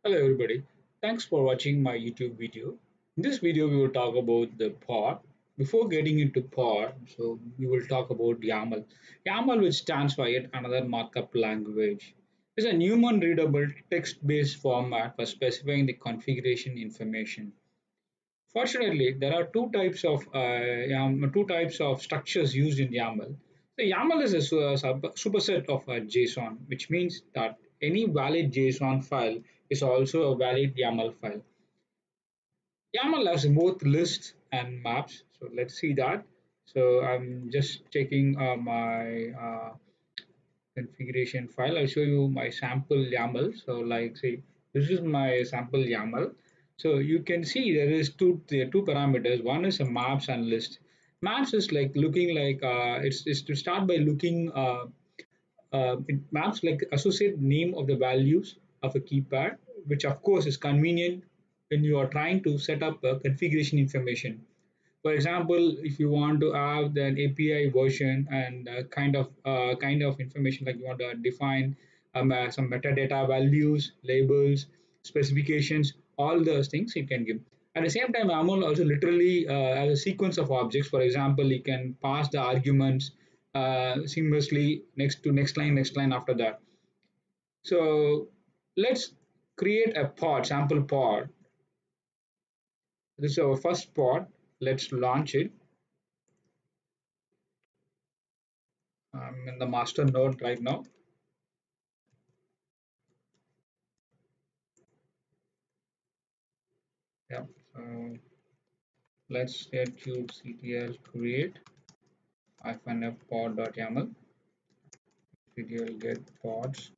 Hello everybody, thanks for watching my YouTube video. In this video we will talk about the pod. Before getting into pod, we will talk about YAML. YAML, which stands for yet another markup language, is a human readable text-based format for specifying the configuration information. Fortunately, there are two types of structures used in YAML. The YAML is a superset of a JSON, which means that any valid JSON file is also a valid YAML file. YAML has both lists and maps. So let's see that. So I'm just checking my configuration file. I'll show you my sample YAML. So like say this is my sample YAML. So you can see there are two parameters. One is a maps and list. Maps is like looking like it's to start by looking it maps like associate name of the values of a keypad, which of course is convenient when you are trying to set up a configuration information. For example, if you want to have an API version and kind of information like you want to define some metadata values, labels, specifications, all those things you can give. At the same time, YAML also literally has a sequence of objects. For example, you can pass the arguments seamlessly next line after that. So let's create a pod, sample pod. This is our first pod. Let's launch it. I'm in the master node right now. Yeah. So let's get kubectl create -f pod.yaml. Ctl get pods.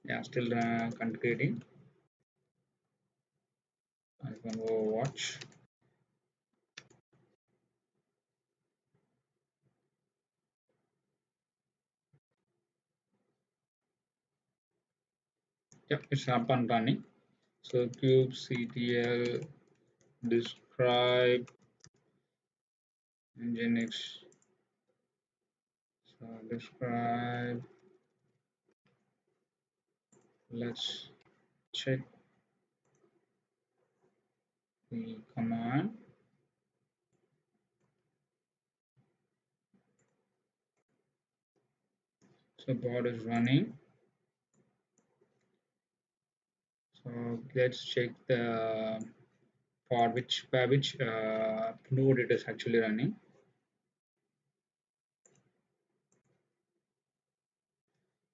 Yeah, still configuring. -watch. Yep, it's up and running. So kubectl describe nginx. So describe. Let's check the command. So pod is running. So let's check the pod by which node it is actually running.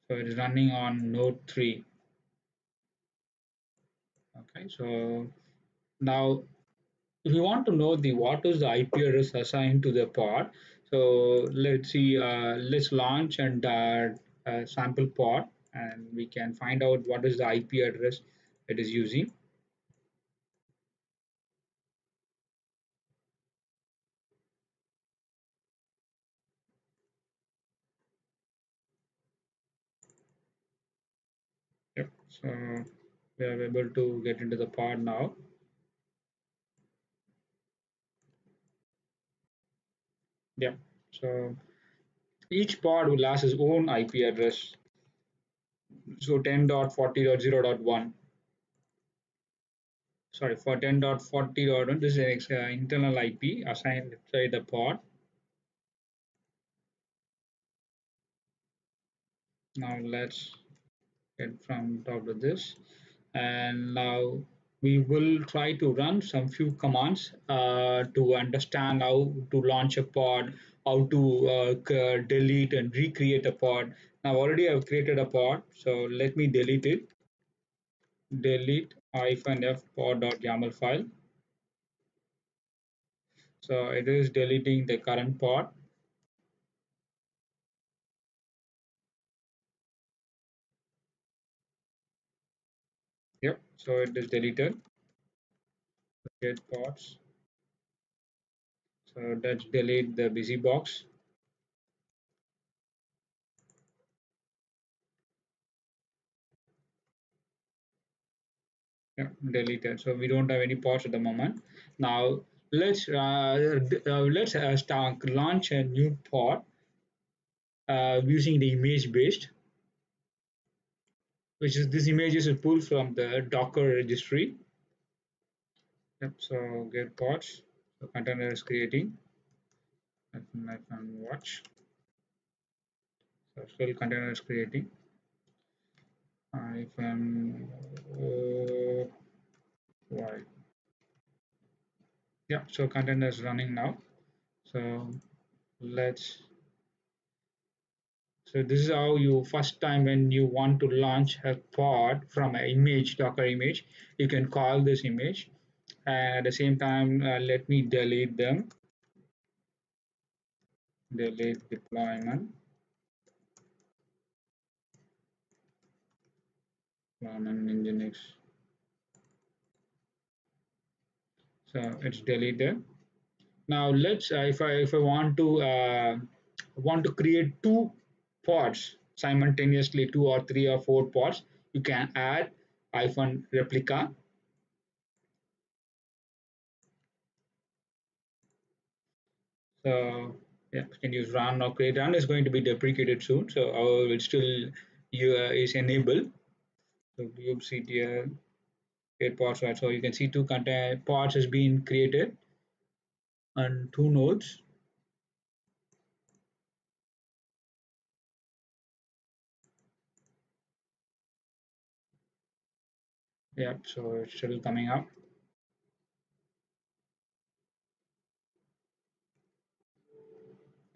So it is running on node 3. Okay, so now if you want to know the what is the IP address assigned to the pod, so let's see, let's launch and sample pod, and we can find out what is the IP address it is using. Yep. So we are able to get into the pod now. Yep. So each pod will has its own IP address. So 10.40.0.1. Sorry, for 10.40.1, this is an internal IP assigned inside the pod. Now let's get from top to this. And now we will try to run some few commands to understand how to launch a pod, how to delete and recreate a pod. Now already I've created a pod, so let me delete it. Delete -f pod.yaml file. So it is deleting the current pod. Yep, so it is deleted. Get pods. So let's delete the busy box. Yeah, deleted. So we don't have any pods at the moment. Now let's start launch a new pod using the image based. which is this image is pulled from the Docker registry. Yep, so get pods. So container is creating. I can watch. So still container is creating. I can why? Yeah, so container is running now. So let's. So this is how you first time when you want to launch a pod from an image, Docker image, you can call this image. And at the same time, let me delete them. Delete deployment, deployment Nginx. So it's deleted. Now let's if I want to create two pods simultaneously, two or three or four pods, you can add hyphen replica. So yeah, you can use run or create. Run is going to be deprecated soon, so our will still is enabled. So kubectl create pods, right? So you can see two content pods has been created on two nodes. Yeah, so it's still coming up.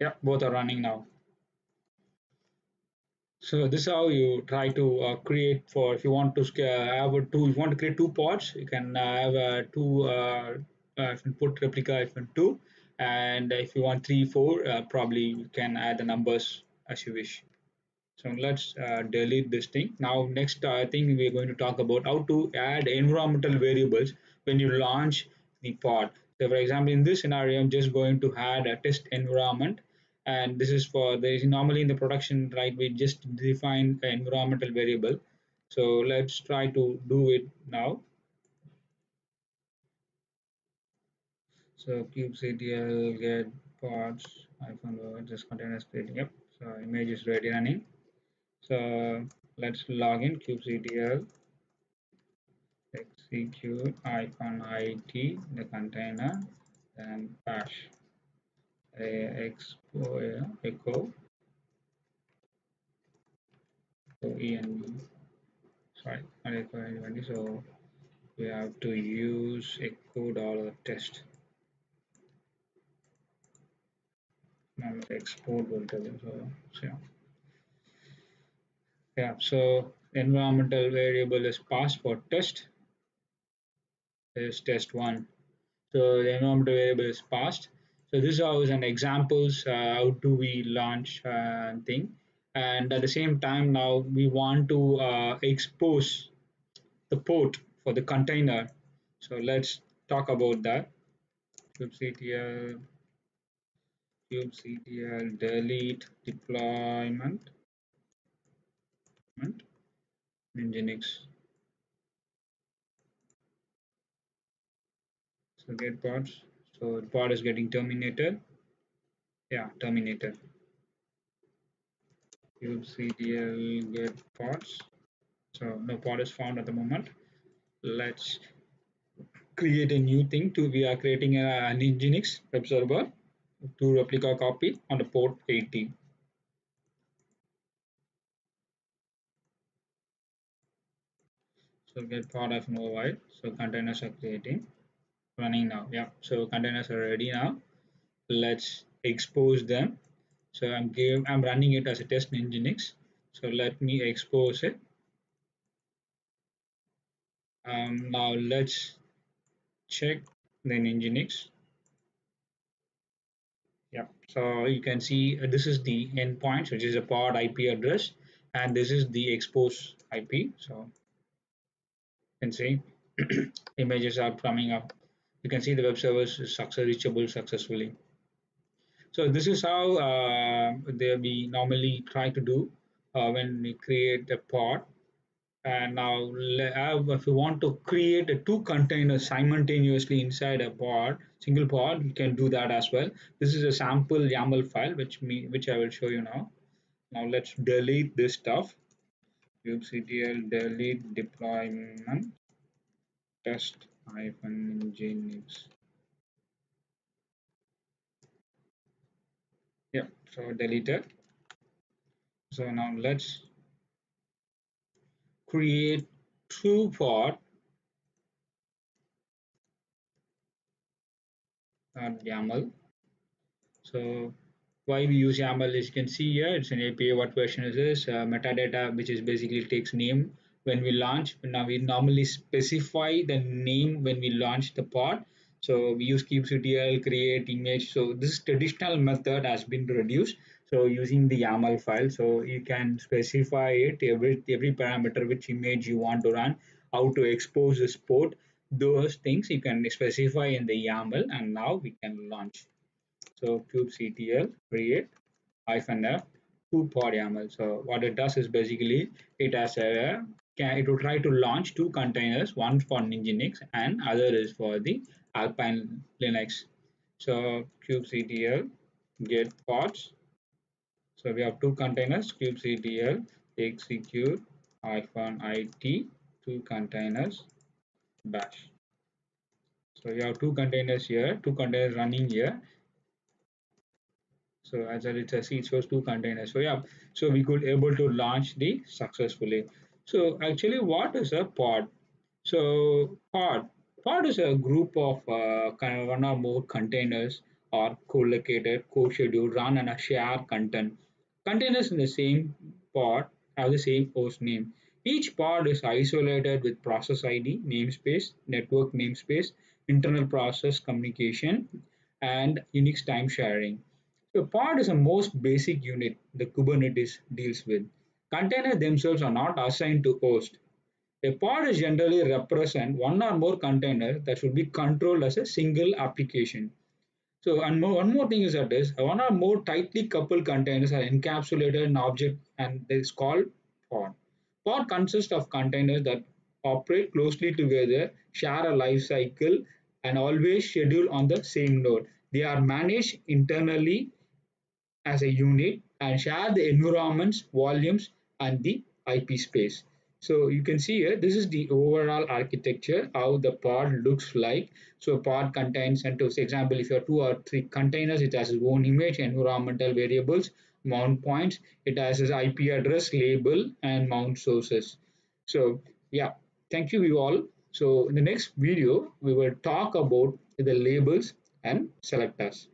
Yeah, both are running now. So this is how you try to create for if you want to have a two. If you want to create two pods, you can have two. If you put replica if you two, and if you want three, four, probably you can add the numbers as you wish. So let's delete this thing. Now next thing we're going to talk about how to add environmental variables when you launch the pod. So for example, in this scenario, I'm just going to add a test environment, and this is for there is normally in the production, right? We just define an environmental variable. So let's try to do it now. So kubectl get pods hyphen just containers creating. Yep. So image is ready running. So let's log in kubectl execute icon it the container then bash echo so env sorry not echo env so we have to use echo dollar test now export will tell you so yeah so environmental variable is passed for test is test one. So the environmental variable is passed. So this is how is an examples how do we launch thing, and at the same time now we want to expose the port for the container. So let's talk about that. kubectl kubectl delete deployment nginx. So get pods. So the pod is getting terminated. Yeah, terminated. kubectl get pods. So no pod is found at the moment. Let's create a new thing to we are creating an Nginx web server to replica copy on the port 80. So get pod of no white. So containers are creating running now. Yeah. So containers are ready now. Let's expose them. So I'm running it as a test in Nginx. So let me expose it. Now let's check the Nginx. Yeah, so you can see this is the endpoint, which is a pod IP address, and this is the expose IP. So you can see images are coming up. You can see the web server is reachable successfully. So this is how we normally try to do when we create a pod. And now, if you want to create two containers simultaneously inside a pod, single pod, you can do that as well. This is a sample YAML file, which I will show you now. Now let's delete this stuff. kubectl delete deployment test nginx. Yeah, so deleted. So now let's create two pod YAML. So why we use YAML is you can see here it's an API. What version is this? Metadata, which is basically takes name when we launch. Now we normally specify the name when we launch the pod. So we use kubectl create image. So this traditional method has been reduced. So using the YAML file, so you can specify it every parameter which image you want to run, how to expose this port. Those things you can specify in the YAML, and now we can launch. So kubectl create -f to pod YAML. So what it does is basically it will try to launch two containers, one for Nginx and other is for the Alpine Linux. So kubectl get pods. So we have two containers, kubectl execute -it two containers bash. So we have two containers here, two containers running here. So as it says, it shows two containers. So yeah, so we could able to launch the successfully. So actually, what is a pod? So pod is a group of kind of one or more containers or co-located, co-scheduled, run and a share content. Containers in the same pod have the same host name. Each pod is isolated with process ID, namespace, network namespace, internal process communication, and Unix time sharing. So pod is the most basic unit the Kubernetes deals with. Containers themselves are not assigned to host. A pod is generally represent one or more containers that should be controlled as a single application. So, and one more thing is that is one or more tightly coupled containers are encapsulated in object and it's called pod. Pod consists of containers that operate closely together, share a life cycle, and always schedule on the same node. They are managed internally as a unit and share the environments, volumes, and the IP space. So you can see here, this is the overall architecture, how the pod looks like. So pod contains, and to example, if you have two or three containers, it has its own image, environmental variables, mount points, it has its IP address, label, and mount sources. So yeah, thank you all. So in the next video, we will talk about the labels and selectors.